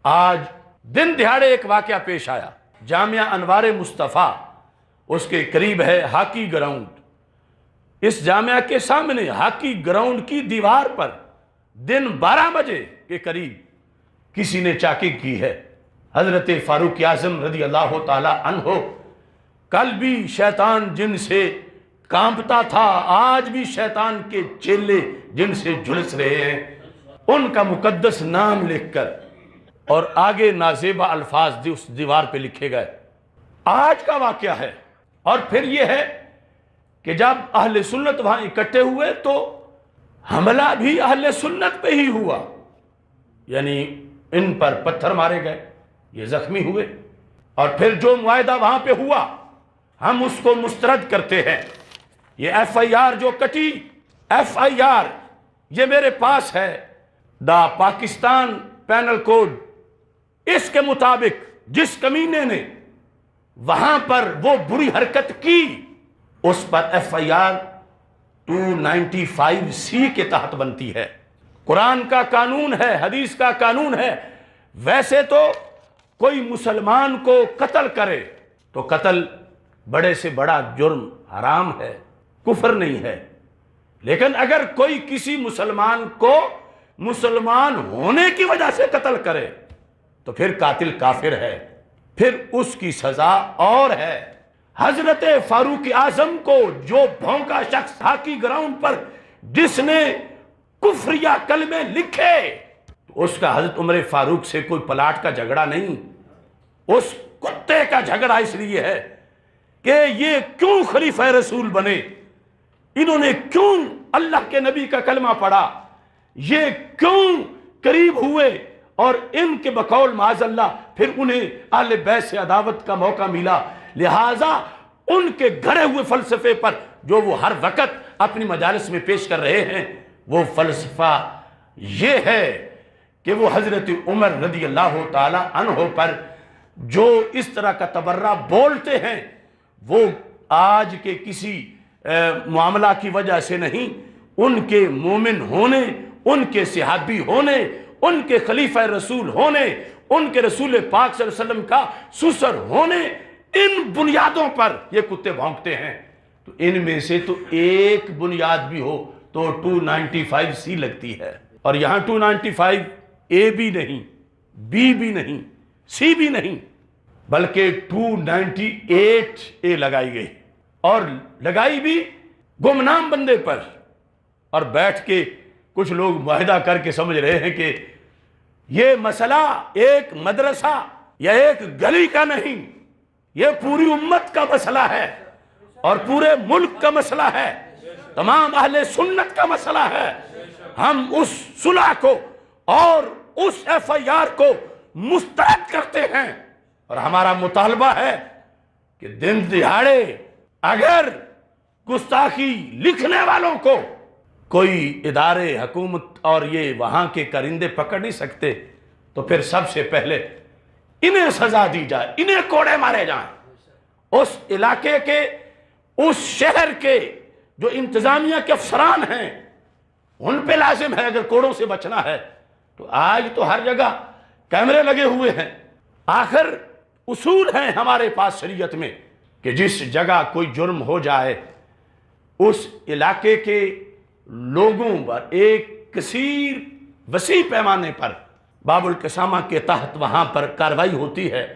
آج دن دہاڑے ایک واقعہ پیش آیا، جامعہ انوار مصطفیٰ اس کے قریب ہے ہاکی گراؤنڈ۔ اس جامعہ کے سامنے ہاکی گراؤنڈ کی دیوار پر دن 12 بجے کے قریب کسی نے چاکنگ کی ہے۔ حضرت فاروق اعظم رضی اللہ تعالی عنہ کل بھی شیطان جن سے کانپتا تھا، آج بھی شیطان کے چیلے جن سے جھلس رہے ہیں، ان کا مقدس نام لکھ کر اور آگے نازیبہ الفاظ اس دیوار پہ لکھے گئے۔ آج کا واقعہ ہے، اور پھر یہ ہے کہ جب اہل سنت وہاں اکٹھے ہوئے تو حملہ بھی اہل سنت پہ ہی ہوا، یعنی ان پر پتھر مارے گئے، یہ زخمی ہوئے، اور پھر جو معاہدہ وہاں پہ ہوا ہم اس کو مسترد کرتے ہیں۔ یہ ایف آئی آر جو کٹی، ایف آئی آر یہ میرے پاس ہے، دا پاکستان پینل کوڈ، اس کے مطابق جس کمینے نے وہاں پر وہ بری حرکت کی اس پر ایف آئی آر 295C کے تحت بنتی ہے۔ قرآن کا قانون ہے، حدیث کا قانون ہے۔ ویسے تو کوئی مسلمان کو قتل کرے تو قتل بڑے سے بڑا جرم حرام ہے، کفر نہیں ہے، لیکن اگر کوئی کسی مسلمان کو مسلمان ہونے کی وجہ سے قتل کرے تو پھر قاتل کافر ہے، پھر اس کی سزا اور ہے۔ حضرت فاروق اعظم کو جو بھونکا شخص ہاکی گراؤنڈ پر جس نے کفریہ کلمے لکھے، تو اس کا حضرت عمر فاروق سے کوئی پلاٹ کا جھگڑا نہیں، اس کتے کا جھگڑا اس لیے ہے کہ یہ کیوں خلیفہ رسول بنے، انہوں نے کیوں اللہ کے نبی کا کلمہ پڑھا، یہ کیوں قریب ہوئے، اور ان کے بقول معاذ اللہ پھر انہیں اہل بیت سے عداوت کا موقع ملا۔ لہٰذا ان کے گھڑے ہوئے فلسفے پر جو وہ ہر وقت اپنی مجالس میں پیش کر رہے ہیں، وہ فلسفہ یہ ہے کہ وہ حضرت عمر رضی اللہ تعالی عنہ پر جو اس طرح کا تبرہ بولتے ہیں، وہ آج کے کسی معاملہ کی وجہ سے نہیں، ان کے مومن ہونے، ان کے صحابی ہونے، ان کے خلیفہ رسول ہونے، ان کے رسول پاک صلی اللہ علیہ وسلم کا سسر ہونے، ان بنیادوں پر یہ کتے بھونکتے ہیں۔ تو ان میں سے تو ایک بنیاد بھی ہو تو 295C لگتی ہے، اور یہاں 295A بھی نہیں، B بھی نہیں، C بھی نہیں، بلکہ 298A لگائی گئی، اور لگائی بھی گمنام بندے پر، اور بیٹھ کے کچھ لوگ معاہدہ کر کے سمجھ رہے ہیں کہ یہ مسئلہ ایک مدرسہ یا ایک گلی کا نہیں، یہ پوری امت کا مسئلہ ہے اور پورے ملک کا مسئلہ ہے، تمام اہل سنت کا مسئلہ ہے۔ ہم اس صلح کو اور اس ایف آئی آر کو مسترد کرتے ہیں، اور ہمارا مطالبہ ہے کہ دن دہاڑے اگر گستاخی لکھنے والوں کو کوئی ادارے حکومت اور یہ وہاں کے کرندے پکڑ نہیں سکتے، تو پھر سب سے پہلے انہیں سزا دی جائے، انہیں کوڑے مارے جائیں۔ اس علاقے کے، اس شہر کے جو انتظامیہ کے افسران ہیں، ان پہ لازم ہے اگر کوڑوں سے بچنا ہے۔ تو آج تو ہر جگہ کیمرے لگے ہوئے ہیں، آخر اصول ہیں ہمارے پاس شریعت میں کہ جس جگہ کوئی جرم ہو جائے اس علاقے کے لوگوں پر ایک کثیر وسیع پیمانے پر باب القسامہ کے تحت وہاں پر کارروائی ہوتی ہے،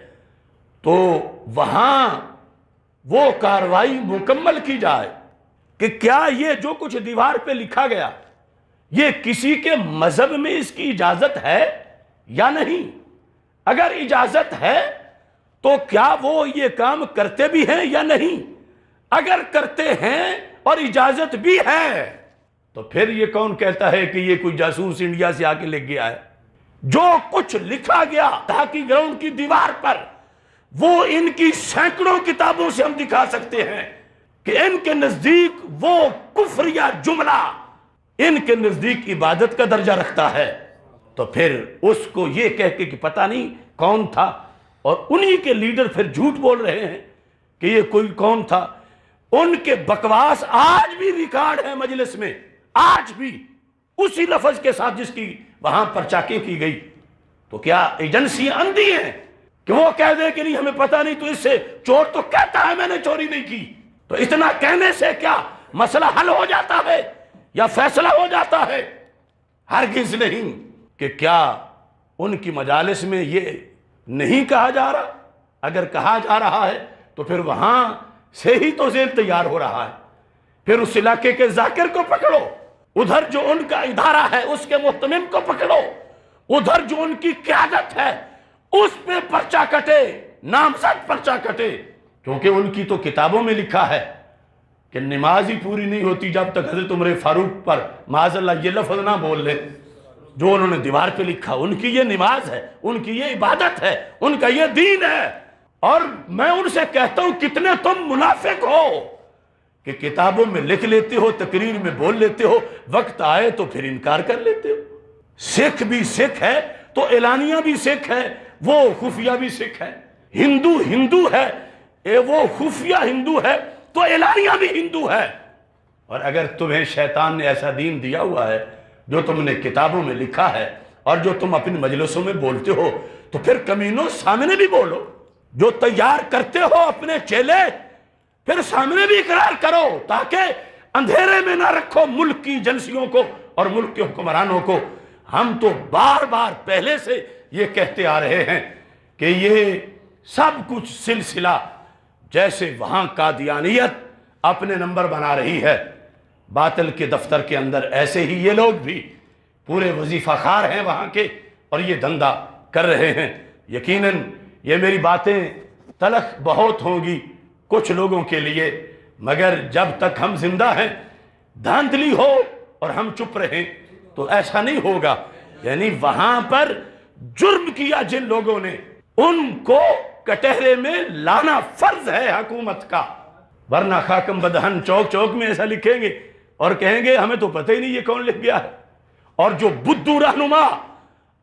تو وہاں وہ کارروائی مکمل کی جائے کہ کیا یہ جو کچھ دیوار پہ لکھا گیا یہ کسی کے مذہب میں اس کی اجازت ہے یا نہیں۔ اگر اجازت ہے تو کیا وہ یہ کام کرتے بھی ہیں یا نہیں۔ اگر کرتے ہیں اور اجازت بھی ہے تو پھر یہ کون کہتا ہے کہ یہ کوئی جاسوس انڈیا سے آ کے لکھ گیا ہے۔ جو کچھ لکھا گیا ہاکی گراؤنڈ کی دیوار پر، وہ ان کی سینکڑوں کتابوں سے ہم دکھا سکتے ہیں کہ ان کے نزدیک وہ کفریہ جملہ ان کے نزدیک عبادت کا درجہ رکھتا ہے۔ تو پھر اس کو یہ کہہ کے کہ پتہ نہیں کون تھا، اور انہی کے لیڈر پھر جھوٹ بول رہے ہیں کہ یہ کوئی کون تھا۔ ان کے بکواس آج بھی ریکارڈ ہے مجلس میں، آج بھی اسی لفظ کے ساتھ جس کی وہاں پر چاکنگ کی گئی۔ تو کیا ایجنسیاں اندھی ہیں کہ وہ کہہ دے کہ نہیں ہمیں پتہ نہیں، تو اس سے چور تو کہتا ہے میں نے چوری نہیں کی، تو اتنا کہنے سے کیا مسئلہ حل ہو جاتا ہے یا فیصلہ ہو جاتا ہے؟ ہرگز نہیں۔ کہ کیا ان کی مجالس میں یہ نہیں کہا جا رہا؟ اگر کہا جا رہا ہے تو پھر وہاں سے ہی تو ذیل تیار ہو رہا ہے۔ پھر اس علاقے کے ذاکر کو پکڑو، ادھر جو ان کا ادارہ ہے اس کے محتمم کو پکڑو، ادھر جو ان کی قیادت ہے اس پہ پرچہ کٹے، نامزد پرچہ کٹے، کیونکہ ان کی تو کتابوں میں لکھا ہے کہ نماز ہی پوری نہیں ہوتی جب تک حضرت عمر فاروق پر معاذ اللہ یہ لفظ نہ بول لے جو انہوں نے دیوار پہ لکھا۔ ان کی یہ نماز ہے، ان کی یہ عبادت ہے، ان کا یہ دین ہے۔ اور میں ان سے کہتا ہوں کتنے تم منافق ہو کہ کتابوں میں لکھ لیتے ہو، تقریر میں بول لیتے ہو، وقت آئے تو پھر انکار کر لیتے ہو۔ سکھ بھی سکھ ہے تو اعلانیہ بھی سکھ ہے، وہ خفیہ بھی سکھ ہے۔ ہندو ہندو ہے، وہ خفیہ ہندو ہے تو اعلانیہ بھی ہندو ہے۔ اور اگر تمہیں شیطان نے ایسا دین دیا ہوا ہے جو تم نے کتابوں میں لکھا ہے اور جو تم اپنی مجلسوں میں بولتے ہو، تو پھر کمینوں سامنے بھی بولو۔ جو تیار کرتے ہو اپنے چیلے، پھر سامنے بھی اقرار کرو، تاکہ اندھیرے میں نہ رکھو ملک کی ایجنسیوں کو اور ملک کے حکمرانوں کو۔ ہم تو بار بار پہلے سے یہ کہتے آ رہے ہیں کہ یہ سب کچھ سلسلہ، جیسے وہاں قادیانیت اپنے نمبر بنا رہی ہے باطل کے دفتر کے اندر، ایسے ہی یہ لوگ بھی پورے وظیفہ خار ہیں وہاں کے اور یہ دھندا کر رہے ہیں۔ یقیناً یہ میری باتیں تلخ بہت ہوں گی کچھ لوگوں کے لیے، مگر جب تک ہم زندہ ہیں دھاندلی ہو اور ہم چپ رہیں تو ایسا نہیں ہوگا۔ یعنی وہاں پر جرم کیا جن لوگوں نے، ان کو کٹہرے میں لانا فرض ہے حکومت کا، ورنہ خاکم بدہن چوک چوک میں ایسا لکھیں گے اور کہیں گے ہمیں تو پتہ ہی نہیں یہ کون لکھ گیا ہے۔ اور جو بدھو رہنما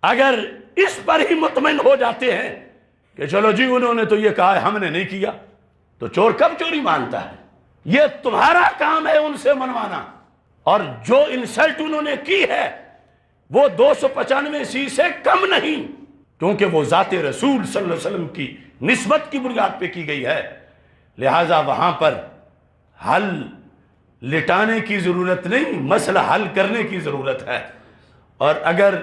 اگر اس پر ہی مطمئن ہو جاتے ہیں کہ چلو جی انہوں نے تو یہ کہا ہے ہم نے نہیں کیا، تو چور کب چوری مانتا ہے؟ یہ تمہارا کام ہے ان سے منوانا۔ اور جو انسلٹ انہوں نے کی ہے وہ 295 سے کم نہیں، کیونکہ وہ ذات رسول صلی اللہ علیہ وسلم کی نسبت کی بنیاد پہ کی گئی ہے۔ لہٰذا وہاں پر حل لٹانے کی ضرورت نہیں، مسئلہ حل کرنے کی ضرورت ہے۔ اور اگر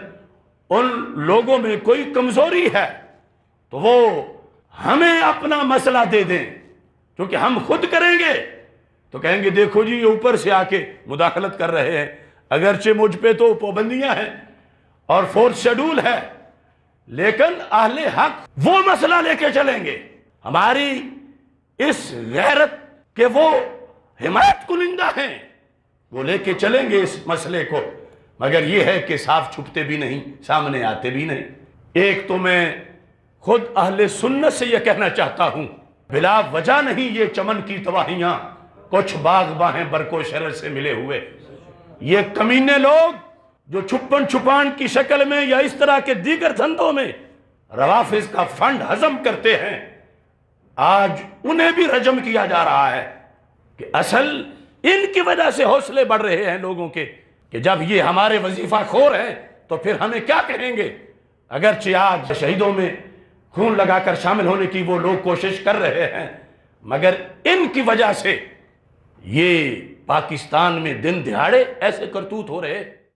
ان لوگوں میں کوئی کمزوری ہے تو وہ ہمیں اپنا مسئلہ دے دیں، کیونکہ ہم خود کریں گے تو کہیں گے دیکھو جی یہ اوپر سے آ کے مداخلت کر رہے ہیں، اگرچہ مجھ پہ تو پابندیاں ہیں اور فورتھ شیڈول ہے، لیکن اہل حق وہ مسئلہ لے کے چلیں گے۔ ہماری اس غیرت کہ وہ حمایت کنندہ ہیں، وہ لے کے چلیں گے اس مسئلے کو، مگر یہ ہے کہ صاف چھپتے بھی نہیں، سامنے آتے بھی نہیں۔ ایک تو میں خود اہل سنت سے یہ کہنا چاہتا ہوں، بلا وجہ نہیں یہ چمن کی تباہیاں، کچھ باغ باہیں برق و شرر سے ملے ہوئے۔ یہ کمینے لوگ جو چھپن چھپان کی شکل میں یا اس طرح کے دیگر دھندوں میں روافظ کا فنڈ ہضم کرتے ہیں، آج انہیں بھی رجم کیا جا رہا ہے کہ اصل ان کی وجہ سے حوصلے بڑھ رہے ہیں لوگوں کے کہ جب یہ ہمارے وظیفہ خور ہیں تو پھر ہمیں کیا کہیں گے۔ اگرچہ آج شہیدوں میں خون لگا کر شامل ہونے کی وہ لوگ کوشش کر رہے ہیں، مگر ان کی وجہ سے یہ پاکستان میں دن دہاڑے ایسے کرتوت ہو رہے